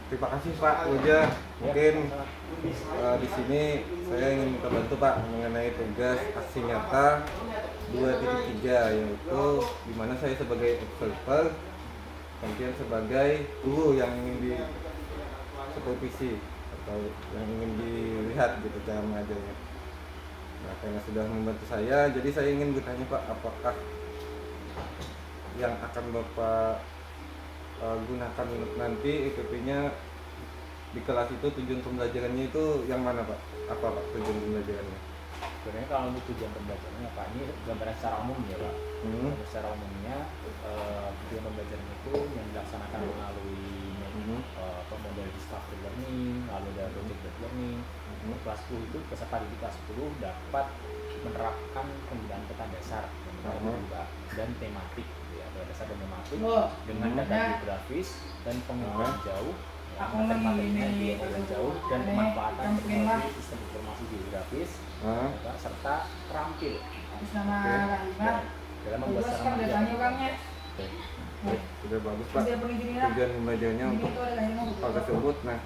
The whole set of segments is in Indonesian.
Terima kasih Pak Uja. Mungkin di sini saya ingin minta bantu Pak mengenai tugas aksi nyata 2.3, yaitu di mana saya sebagai observer, kemudian sebagai guru yang ingin supervisi atau yang ingin dilihat gitu cara mengajarnya. Nah, karena sudah membantu saya, jadi saya ingin bertanya Pak, apakah yang akan Bapak gunakan nanti EPP-nya di kelas itu, tujuan pembelajarannya itu yang mana Pak? Apa Pak tujuan pembelajarannya? Sebenarnya kalau untuk tujuan pembelajarannya Pak, ini gambaran secara umum ya Pak. Secara umumnya tujuan pembelajaran itu yang dilaksanakan melalui model discovery learning, lalu ada project learning. Kelas 10 itu peserta di kelas 10 dapat menerapkan penggunaan peta dasar dan tematik, ya, peta dasar dan tematik dengan data geografis dan pengukuran jauh, materi-materinya yang jauh, dan pemanfaatan teknologi sistem informasi geografis, serta terampil dalam membuat sarana. Sudah bagus Pak tujuan pembelajarannya untuk hal tersebut. Nah,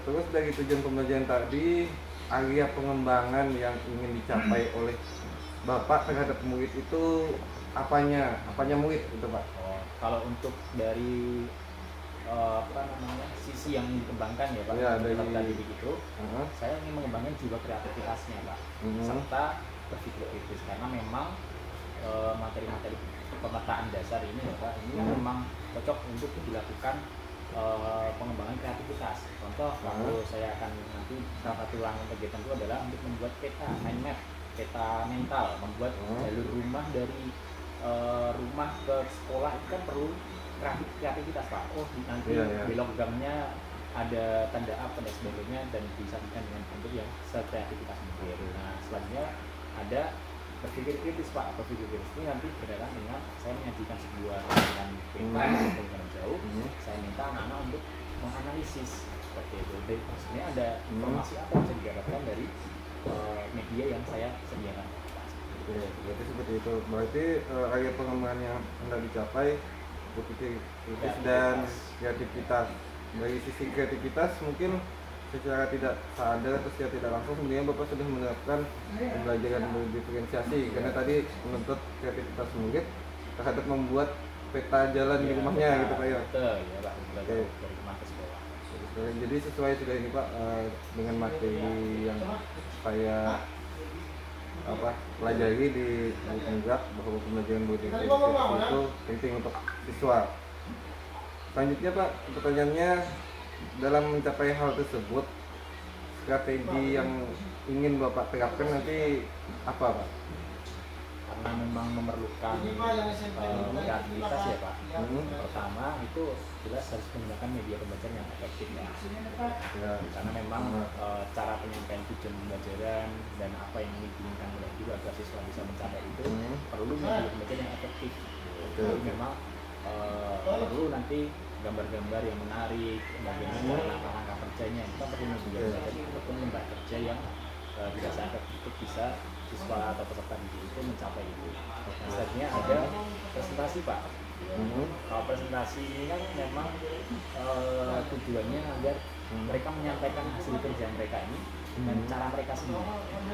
terus dari tujuan pembelajaran tadi, area pengembangan yang ingin dicapai oleh Bapak terhadap murid itu apanya murid itu Pak? Kalau untuk dari sisi yang dikembangkan ya Pak, ya, dari tadi begitu, saya ingin mengembangkan juga kreativitasnya Pak, serta berpikir kritis, karena memang materi-materi pemetaan dasar ini ya Pak, ini memang cocok untuk dilakukan pengembangan kreativitas. Contoh, kalau saya akan nanti salah satu rangkaian kegiatan itu adalah untuk membuat peta mind map, peta mental, membuat jalur rumah dari rumah ke sekolah itu kan perlu kreativitas Pak. Nanti belok gangnya ada tanda apa dan sebagainya, dan disajikan dengan bentuk yang sekreativitas mungkin. Nah, selanjutnya ada berpikir kritis Pak. Berpikir kritis ini nanti berkaitan dengan saya menyajikan sebuah dengan peta jauh. Saya minta anak-anak untuk menganalisis seperti itu. Jadi sebenarnya ada informasi apa yang bisa didapatkan dari media yang saya sediakan. Berarti seperti itu. Berarti area pengembangan yang hendak dicapai berpikir kritis dan kreativitas. Dari sisi kreativitas mungkin secara tidak sadar atau secara tidak langsung sebenarnya Bapak sudah menerapkan pembelajaran berdiferensiasi, karena tadi menuntut kreativitas murid terhadap membuat peta jalan di rumahnya gitu Pak ya. Betul ya Pak, dari rumah ke sekolah. Jadi sesuai sudah ini Pak dengan materi yang saya pelajari di Tenggak, bahwa pembelajaran berdiferensiasi itu penting untuk siswa. Selanjutnya Pak, pertanyaannya, dalam mencapai hal tersebut, strategi yang ingin Bapak terapkan nanti apa Pak? Karena memang memerlukan kreativitas ya Pak. Pertama itu jelas harus menggunakan media pembelajaran yang efektif ya. Karena memang cara penyampaian tujuan pembelajaran dan apa yang diinginkan oleh guru agar siswa bisa mencapai itu perlu media pembelajaran yang efektif. Jadi memang perlu nanti gambar-gambar yang menarik, bagaimana langkah-langkah kerjanya, kita perlu media pembelajaran untuk lembar kerja yang dirasa efektif untuk bisa siswa atau peserta didik itu mencapai itu. Selanjutnya ada presentasi Pak. Kalau presentasi ini kan memang tujuannya agar mereka menyampaikan hasil kerja mereka ini dengan cara mereka sendiri.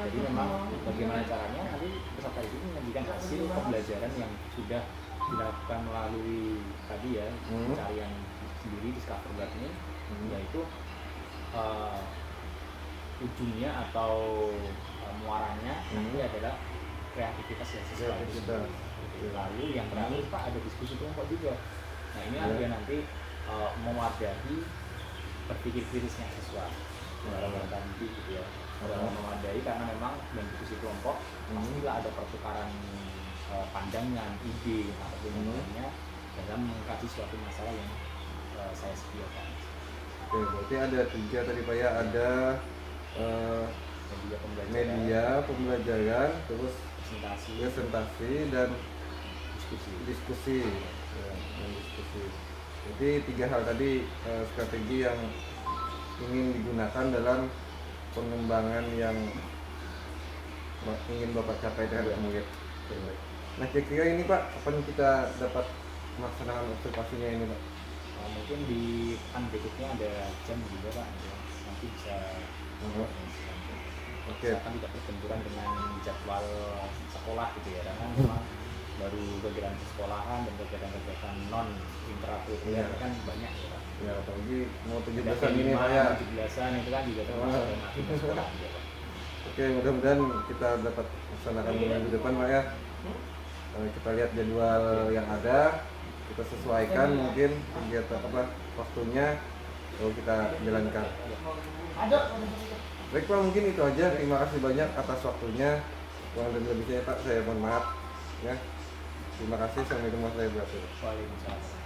Jadi memang bagaimana caranya nanti peserta didik menyajikan hasil pembelajaran yang sudah dilakukan melalui tadi ya pencarian sendiri discover learning, yaitu ujungnya atau muaranya nanti adalah kreativitas yang sesuai. Lalu yang terakhir Pak ada diskusi kelompok juga. Nah ini agar nanti mewadahi berpikir kritisnya siswa dalam tadi gitu ya, memadai, karena memang dengan diskusi kelompok pastilah ada pertukaran pandangan, ide ataupun lainnya dalam mengkaji suatu masalah yang saya sediakan. Oke, berarti ada 3 tadi Pak ya, ada media pembelajaran, terus presentasi dan diskusi. Jadi 3 hal tadi strategi yang ingin digunakan dalam pengembangan yang ingin Bapak capai terhadap murid. Nah, kira-kira ini Pak, apa yang kita dapat melaksanakan observasinya ini Pak? Mungkin di pekan berikutnya ada jam juga Pak, gitu. Nanti bisa akan tidak berbenturan dengan jadwal sekolah gitu ya, karena memang baru kegiatan sekolahan dan kegiatan-kegiatan non intrakurikuler kan banyak ya Pak. Ya, apalagi mau 17-an ini Pak ya. 17-an itu kan juga termasuk dalam sekolah juga Pak. Oke, mudah-mudahan kita dapat laksanakan minggu depan Pak ya. Kita lihat jadwal yang ada, kita sesuaikan mungkin kegiatan waktunya, lalu kita jalankan. Baik Pak, mungkin itu aja. Terima kasih banyak atas waktunya. Kurang dan lebihnya Pak, saya mohon maaf ya. Terima kasih. Assalamualaikum warahmatullahi wabarakatuh. Waalaikumsalam.